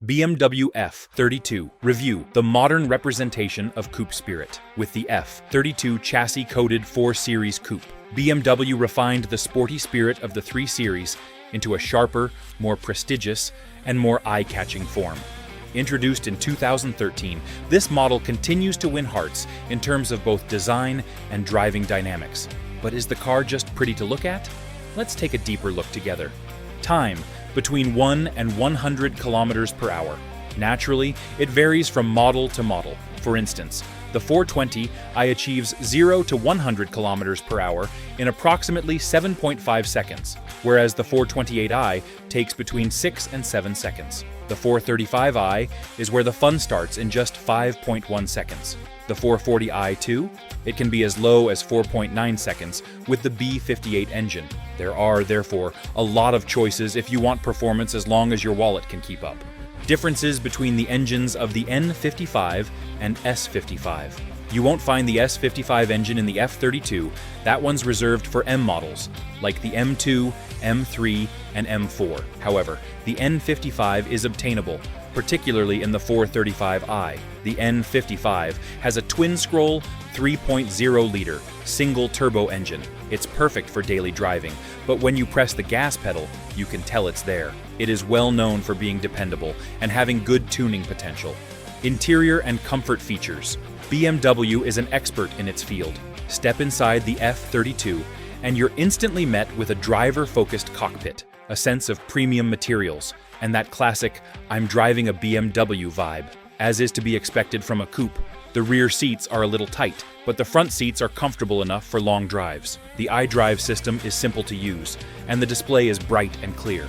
BMW F32 Review, the modern representation of coupe spirit. With the F32 chassis-coated 4 Series coupe, BMW refined the sporty spirit of the 3 Series into a sharper, more prestigious, and more eye-catching form. Introduced in 2013, this model continues to win hearts in terms of both design and driving dynamics. But is the car just pretty to look at? Let's take a deeper look together. Time: between 1 and 100 kilometers per hour. Naturally, it varies from model to model. For instance, the 420i achieves 0 to 100 kilometers per hour in approximately 7.5 seconds, whereas the 428i takes between 6 and 7 seconds. The 435i is where the fun starts in just 5.1 seconds. The 440i too? It can be as low as 4.9 seconds with the B58 engine. There are, therefore, a lot of choices if you want performance as long as your wallet can keep up. Differences between the engines of the N55 and S55. You won't find the S55 engine in the F32, that one's reserved for M models, like the M2, M3, and M4. However, the N55 is obtainable, particularly in the 435i. The N55 has a twin-scroll 3.0-liter single-turbo engine. It's perfect for daily driving, but when you press the gas pedal, you can tell it's there. It is well known for being dependable and having good tuning potential. Interior and comfort features. BMW is an expert in its field. Step inside the F32 and you're instantly met with a driver-focused cockpit, a sense of premium materials, and that classic "I'm driving a BMW" vibe. As is to be expected from a coupe, the rear seats are a little tight, but the front seats are comfortable enough for long drives. The iDrive system is simple to use, and the display is bright and clear.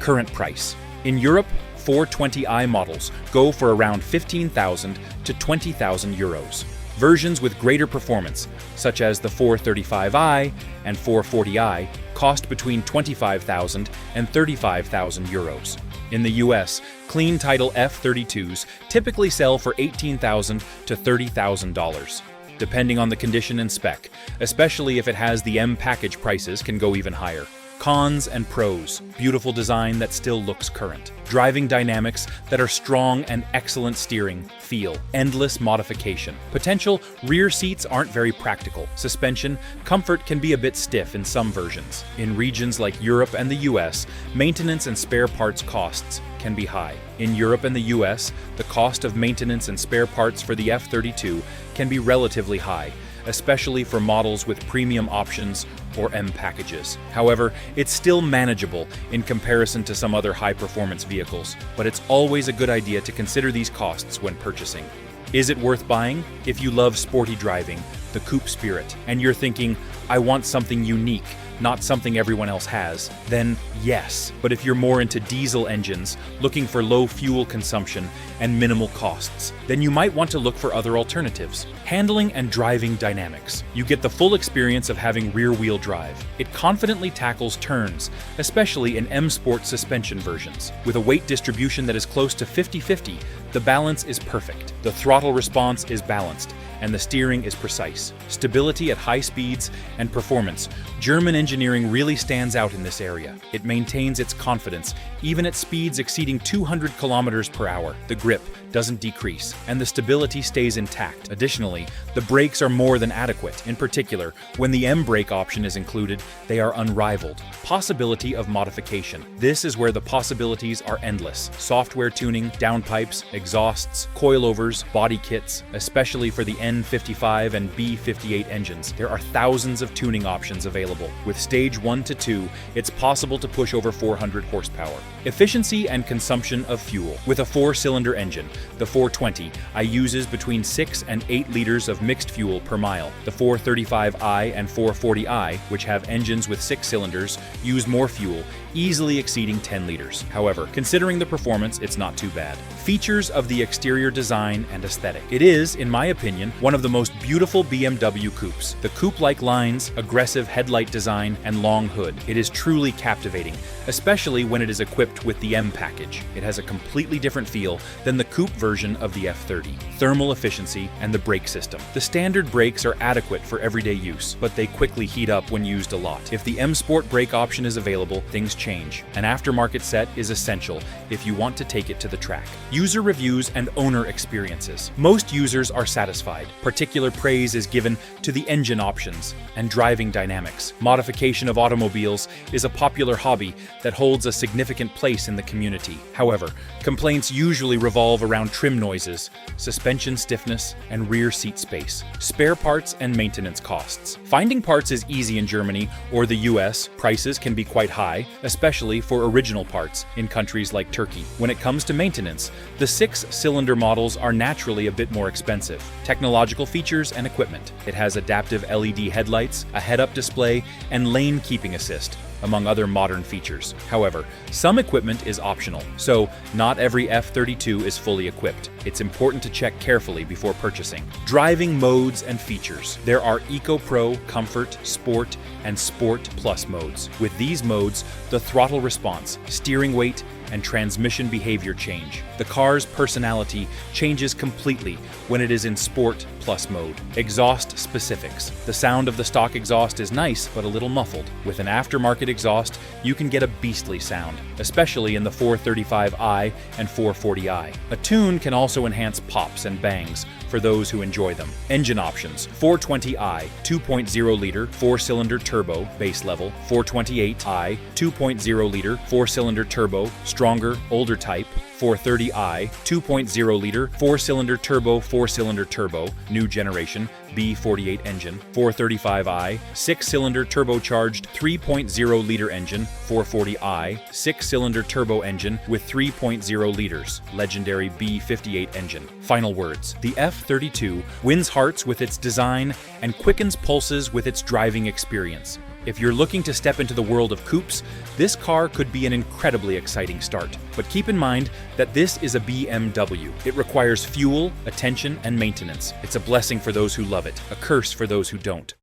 Current price. In Europe, 420i models go for around 15,000 to 20,000 euros. Versions with greater performance, such as the 435i and 440i, cost between 25,000 and 35,000 euros. In the US, clean title F32s typically sell for $18,000 to $30,000. Depending on the condition and spec, especially if it has the M package, prices can go even higher. Cons and pros. Beautiful design that still looks current. Driving dynamics that are strong and excellent steering feel. Endless modification. Potential: rear seats aren't very practical. Suspension comfort can be a bit stiff in some versions. In regions like Europe and the US, maintenance and spare parts costs can be high. In Europe and the US, the cost of maintenance and spare parts for the F32 can be relatively high, especially for models with premium options or M packages. However, it's still manageable in comparison to some other high-performance vehicles, but it's always a good idea to consider these costs when purchasing. Is it worth buying? If you love sporty driving, the coupe spirit, and you're thinking, "I want something unique, not something everyone else has," then yes. But if you're more into diesel engines, looking for low fuel consumption and minimal costs, then you might want to look for other alternatives. Handling and driving dynamics. You get the full experience of having rear-wheel drive. It confidently tackles turns, especially in M Sport suspension versions. With a weight distribution that is close to 50-50, the balance is perfect. The throttle response is balanced, and the steering is precise. Stability at high speeds and performance. German engineering really stands out in this area. It maintains its confidence, even at speeds exceeding 200 kilometers per hour. The grip doesn't decrease, and the stability stays intact. Additionally, the brakes are more than adequate. In particular, when the M brake option is included, they are unrivaled. Possibility of modification. This is where the possibilities are endless. Software tuning, downpipes, exhausts, coilovers, body kits, especially for the N55 and B58 engines. There are thousands of tuning options available. With stage 1 to 2, it's possible to push over 400 horsepower. Efficiency and consumption of fuel. With a 4-cylinder engine, the 420i uses between 6 and 8 liters of mixed fuel per mile. The 435i and 440i, which have engines with 6 cylinders, use more fuel, easily exceeding 10 liters. However, considering the performance, it's not too bad. Features of the exterior design and aesthetic. It is, in my opinion, one of the most beautiful BMW coupes. The coupe-like lines, aggressive headlight design, and long hood. It is truly captivating, especially when it is equipped with the M package. It has a completely different feel than the coupe version of the F30. Thermal efficiency and the brake system. The standard brakes are adequate for everyday use, but they quickly heat up when used a lot. If the M Sport brake option is available, things change. An aftermarket set is essential if you want to take it to the track. User reviews and owner experiences. Most users are satisfied. Particular praise is given to the engine options and driving dynamics. Modification of automobiles is a popular hobby that holds a significant place in the community. However, complaints usually revolve around trim noises, suspension stiffness, and rear seat space. Spare parts and maintenance costs. Finding parts is easy in Germany or the US. Prices can be quite high, especially for original parts in countries like Turkey. When it comes to maintenance, the 6-cylinder models are naturally a bit more expensive. Technological features and equipment. It has adaptive LED headlights, a head-up display, and lane keeping assist, among other modern features. However, some equipment is optional, so not every F32 is fully equipped. It's important to check carefully before purchasing. Driving modes and features. There are Eco Pro, Comfort, Sport, and Sport Plus modes. With these modes, the throttle response, steering weight, and transmission behavior change. The car's personality changes completely when it is in Sport Plus mode. Exhaust specifics. The sound of the stock exhaust is nice, but a little muffled. With an aftermarket exhaust, you can get a beastly sound, especially in the 435i and 440i. A tune can also enhance pops and bangs for those who enjoy them. Engine options. 420i, 2.0-liter, 4-cylinder turbo, base level. 428i, 2.0-liter, 4-cylinder turbo, stronger, older type. 430i, 2.0-liter, 4-cylinder turbo, 4-cylinder turbo, new generation, B48 engine. 435i, 6-cylinder turbocharged 3.0-liter engine. 440i, 6-cylinder turbo engine with 3.0 liters, legendary B58 engine. Final words. The F32 wins hearts with its design and quickens pulses with its driving experience. If you're looking to step into the world of coupes, this car could be an incredibly exciting start. But keep in mind that this is a BMW. It requires fuel, attention, and maintenance. It's a blessing for those who love it, a curse for those who don't.